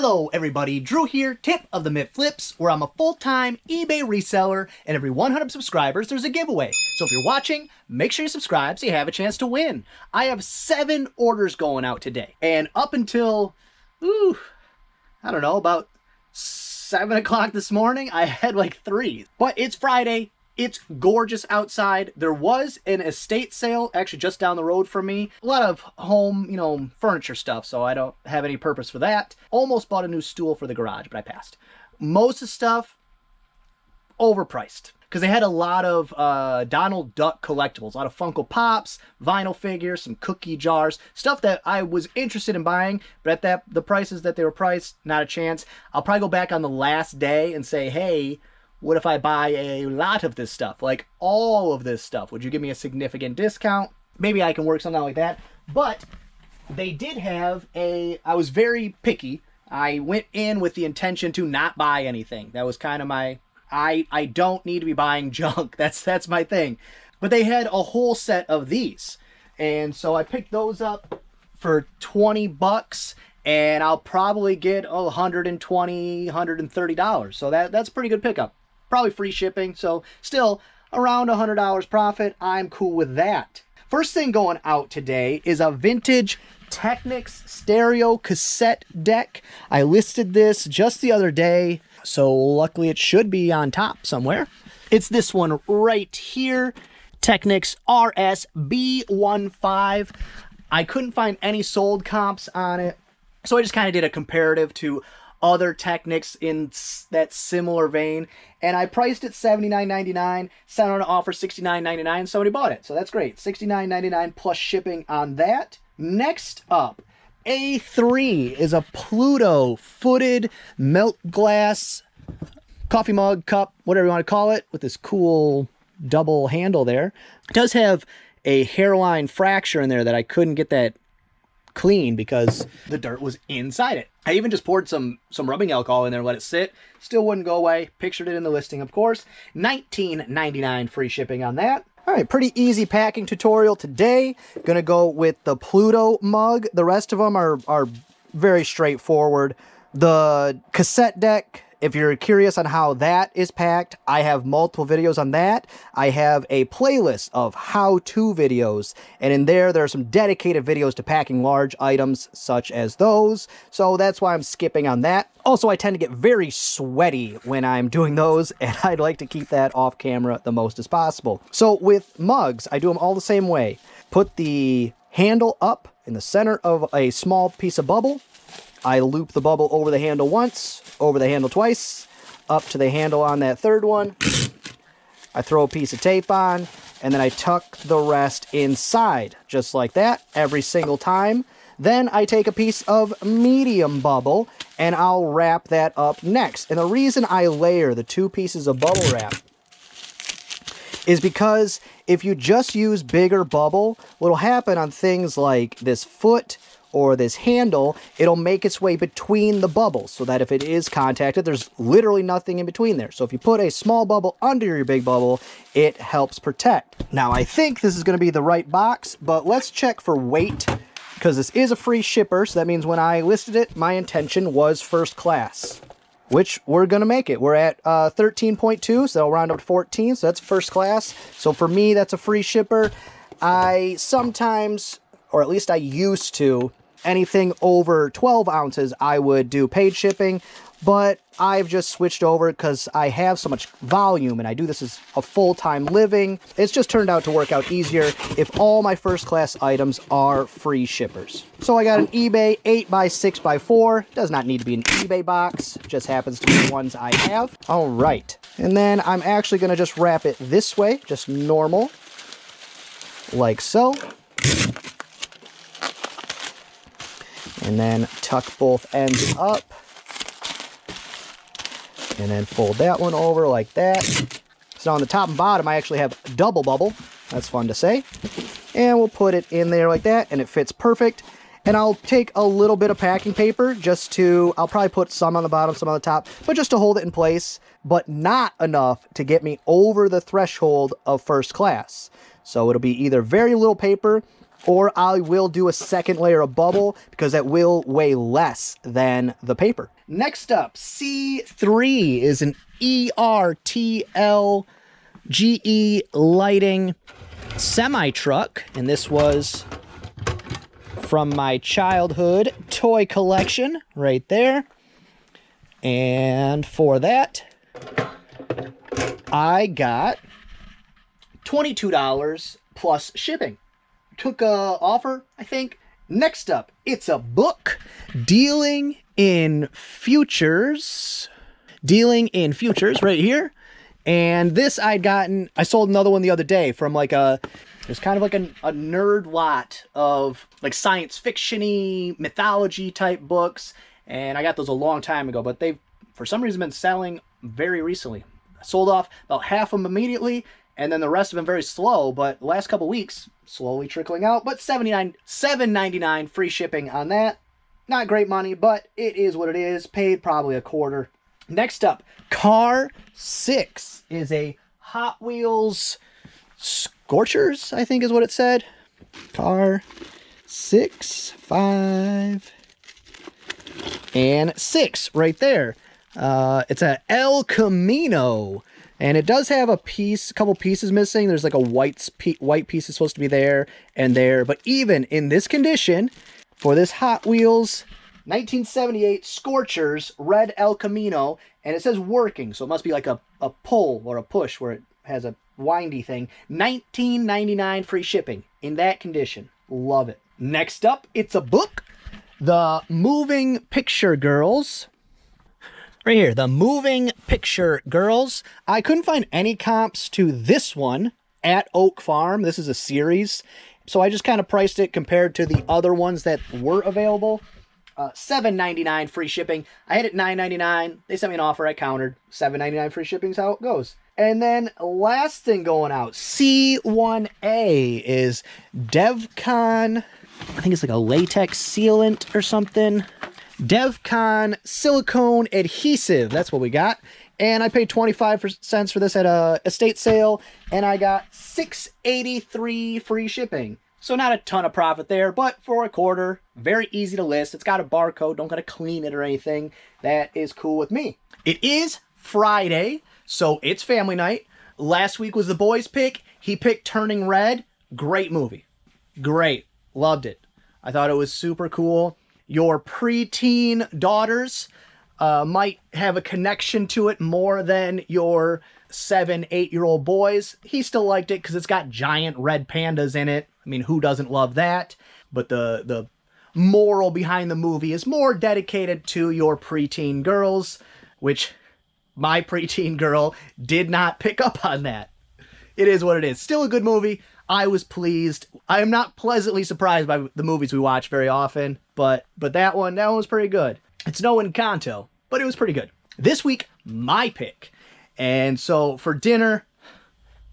Hello everybody, Drew here, tip of the Mitt Flips, where I'm a full-time eBay reseller, and every 100 subscribers there's a giveaway. So if you're watching, make sure you subscribe so you have a chance to win. I have 7 orders going out today, and up until, I don't know, about 7 o'clock this morning, I had like 3. But it's Friday. It's gorgeous outside. There was an estate sale actually just down the road from me. A lot of home, furniture stuff, so I don't have any purpose for that. Almost bought a new stool for the garage, but I passed. Most of the stuff, overpriced. Because they had a lot of Donald Duck collectibles, a lot of Funko Pops, vinyl figures, some cookie jars, stuff that I was interested in buying, but at the prices that they were priced, not a chance. I'll probably go back on the last day and say, hey, what if I buy a lot of this stuff? Like all of this stuff. Would you give me a significant discount? Maybe I can work something out like that. But they did have I was very picky. I went in with the intention to not buy anything. That was kind of my, I don't need to be buying junk. That's my thing. But they had a whole set of these. And so I picked those up for 20 bucks. And I'll probably get $120, $130. So that's a pretty good pickup. Probably free shipping, so still around $100 profit. I'm cool with that. First thing going out today is a vintage Technics stereo cassette deck. I listed this just the other day, so luckily it should be on top somewhere. It's this one right here, Technics RS-B15. I couldn't find any sold comps on it, so I just kind of did a comparative to other Technics in that similar vein, and I priced it $79.99, sent on an offer $69.99, somebody bought it, so that's great. $69.99 plus shipping on that. Next up, A3 is a Pluto footed melt glass coffee mug, cup, whatever you want to call it, with this cool double handle there. It does have a hairline fracture in there that I couldn't get that clean because the dirt was inside it. I even just poured some rubbing alcohol in there and let it sit. Still wouldn't go away. Pictured it in the listing, of course. $19.99 free shipping on that. All right, pretty easy packing tutorial today. Gonna go with the Pluto mug. The rest of them are very straightforward. The cassette deck, if you're curious on how that is packed, I have multiple videos on that. I have a playlist of how-to videos, and in there are some dedicated videos to packing large items such as those, so that's why I'm skipping on that. Also, I tend to get very sweaty when I'm doing those, and I'd like to keep that off camera the most as possible. So with mugs, I do them all the same way. Put the handle up in the center of a small piece of bubble. I loop the bubble over the handle once, over the handle twice, up to the handle on that third one. I throw a piece of tape on, and then I tuck the rest inside, just like that, every single time. Then I take a piece of medium bubble, and I'll wrap that up next. And the reason I layer the 2 pieces of bubble wrap is because if you just use bigger bubble, what'll happen on things like this foot or this handle, it'll make its way between the bubbles so that if it is contacted, there's literally nothing in between there. So if you put a small bubble under your big bubble, it helps protect. Now, I think this is going to be the right box, but let's check for weight because this is a free shipper. So that means when I listed it, my intention was first class, which we're going to make it. We're at 13.2, so I'll round up to 14. So that's first class. So for me, that's a free shipper. I sometimes, or at least I used to, anything over 12 ounces, I would do paid shipping, but I've just switched over because I have so much volume and I do this as a full-time living. It's just turned out to work out easier if all my first-class items are free shippers. So I got an eBay 8x6x4. Does not need to be an eBay box. Just happens to be the ones I have. All right. And then I'm actually going to just wrap it this way, just normal, like so. And then tuck both ends up. And then fold that one over like that. So on the top and bottom, I actually have double bubble. That's fun to say. And we'll put it in there like that, and it fits perfect. And I'll take a little bit of packing paper just to, I'll probably put some on the bottom, some on the top, but just to hold it in place, but not enough to get me over the threshold of first class. So it'll be either very little paper or I will do a second layer of bubble because that will weigh less than the paper. Next up, C3 is an ERTLGE lighting semi-truck, and this was from my childhood toy collection right there. And for that, I got $22 plus shipping. Took a offer, I think. Next up, it's a book, Dealing in Futures. Dealing in Futures, right here. And this I'd gotten, I sold another one the other day from like a, there's kind of like a nerd lot of like science fiction-y, mythology type books. And I got those a long time ago, but they've, for some reason, been selling very recently. I sold off about half of them immediately, and then the rest have been very slow, but the last couple weeks, slowly trickling out. But $7.99 free shipping on that. Not great money, but it is what it is. Paid probably a quarter. Next up, Car 6 is a Hot Wheels Scorchers, I think is what it said. Car 6, 5, and 6 right there. It's a El Camino, and it does have a couple pieces missing. There's like a white piece is supposed to be there and there, but even in this condition, for this Hot Wheels 1978 Scorchers red El Camino, and it says working, so it must be like a pull or a push where it has a windy thing. $19.99 free shipping in that condition. Love it. Next up, it's a book, The Moving Picture Girls. Right here, The Moving Picture Girls. I couldn't find any comps to this one at Oak Farm. This is a series, so I just kind of priced it compared to the other ones that were available. $7.99 free shipping. I had it $9.99. They sent me an offer. I countered. $7.99 free shipping is how it goes. And then last thing going out, C1A is DevCon. I think it's like a latex sealant or something. DevCon silicone adhesive. That's what we got. And I paid 25 cents for this at a estate sale, and I got $6.83 free shipping. So not a ton of profit there, but for a quarter, very easy to list. It's got a barcode, don't gotta clean it or anything. That is cool with me. It is Friday, so it's family night. Last week was the boys' pick. He picked Turning Red. Great movie. Great. Loved it. I thought it was super cool. Your preteen daughters might have a connection to it more than your 7, 8-year-old boys. He still liked it because it's got giant red pandas in it. I mean, who doesn't love that? But the moral behind the movie is more dedicated to your preteen girls, which my preteen girl did not pick up on that. It is what it is. Still a good movie. I was pleased. I am not pleasantly surprised by the movies we watch very often, but that one was pretty good. It's no Encanto, but it was pretty good. This week, my pick. And so for dinner,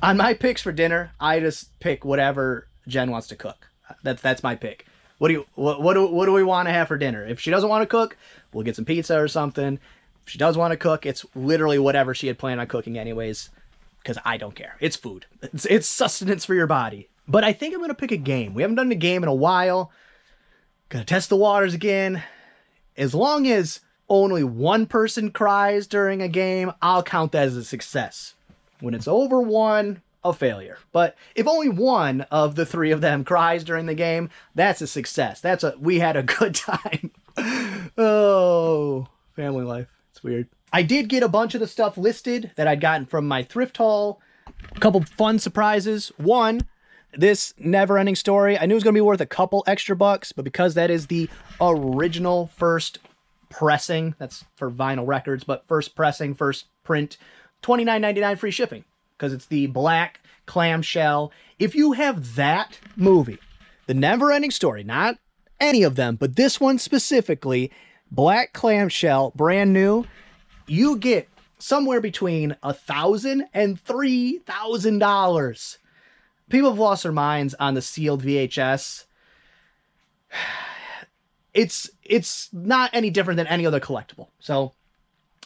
on my picks for dinner, I just pick whatever Jen wants to cook. That's my pick. What do we want to have for dinner? If she doesn't want to cook, we'll get some pizza or something. If she does want to cook, it's literally whatever she had planned on cooking anyways, because I don't care. It's food. It's sustenance for your body. But I think I'm going to pick a game. We haven't done a game in a while. Gonna test the waters again. As long as only one person cries during a game, I'll count that as a success. When it's over one, a failure. But if only one of the three of them cries during the game, that's a success. We had a good time. Oh, family life. It's weird. I did get a bunch of the stuff listed that I'd gotten from my thrift haul. A couple fun surprises. One, this Never-Ending Story. I knew it was going to be worth a couple extra bucks, but because that is the original first pressing, that's for vinyl records, but first pressing, first print, $29.99 free shipping, because it's the black clamshell. If you have that movie, the Never-Ending Story, not any of them, but this one specifically, black clamshell, brand new, you get somewhere between $1,000 and $3,000. People have lost their minds on the sealed VHS. It's not any different than any other collectible. So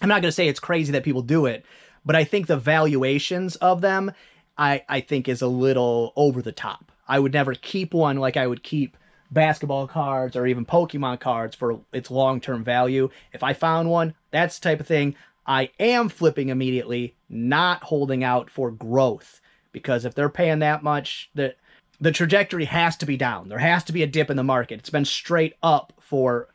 I'm not going to say it's crazy that people do it, but I think the valuations of them, I think is a little over the top. I would never keep one like I would keep basketball cards or even Pokemon cards for its long-term value. If I found one, that's the type of thing I am flipping immediately, not holding out for growth. Because if they're paying that much, the trajectory has to be down. There has to be a dip in the market. It's been straight up for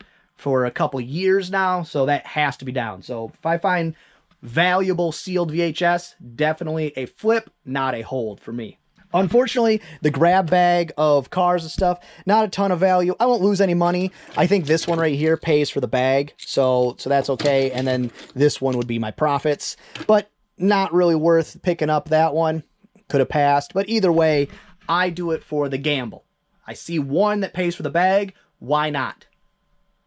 a couple years now, so that has to be down. So if I find valuable sealed VHS, definitely a flip, not a hold for me. Unfortunately, the grab bag of cars and stuff, not a ton of value. I won't lose any money. I think this one right here pays for the bag, so that's okay. And then this one would be my profits, but not really worth picking up that one. Could have passed, but either way, I do it for the gamble. I see one that pays for the bag, why not?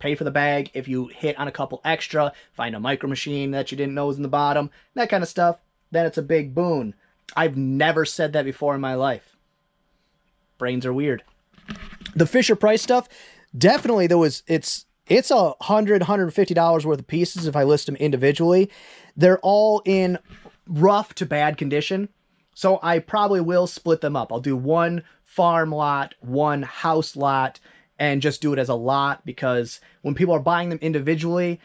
Pay for the bag. If you hit on a couple extra, find a micro machine that you didn't know was in the bottom, that kind of stuff, then it's a big boon. I've never said that before in my life. Brains are weird. The Fisher Price stuff, definitely it's $100-$150 worth of pieces if I list them individually. They're all in rough to bad condition, so I probably will split them up. I'll do one farm lot, one house lot, and just do it as a lot, because when people are buying them individually,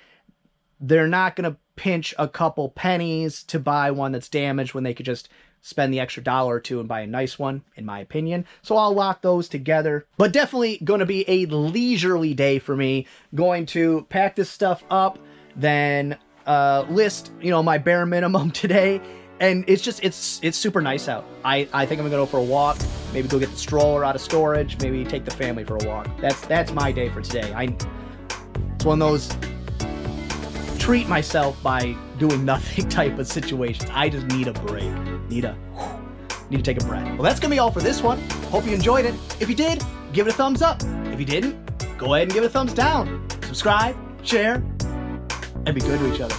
they're not going to pinch a couple pennies to buy one that's damaged when they could just spend the extra $1 or $2 and buy a nice one, in my opinion. So I'll lock those together. But definitely going to be a leisurely day for me. Going to pack this stuff up, then list, my bare minimum today. And it's just, it's super nice out. I think I'm gonna go for a walk, maybe go get the stroller out of storage, maybe take the family for a walk. That's my day for today. It's one of those treat myself by doing nothing type of situations. I just need a break. Need to take a breath. Well, that's gonna be all for this one. Hope you enjoyed it. If you did, give it a thumbs up. If you didn't, go ahead and give it a thumbs down. Subscribe, share, and be good to each other.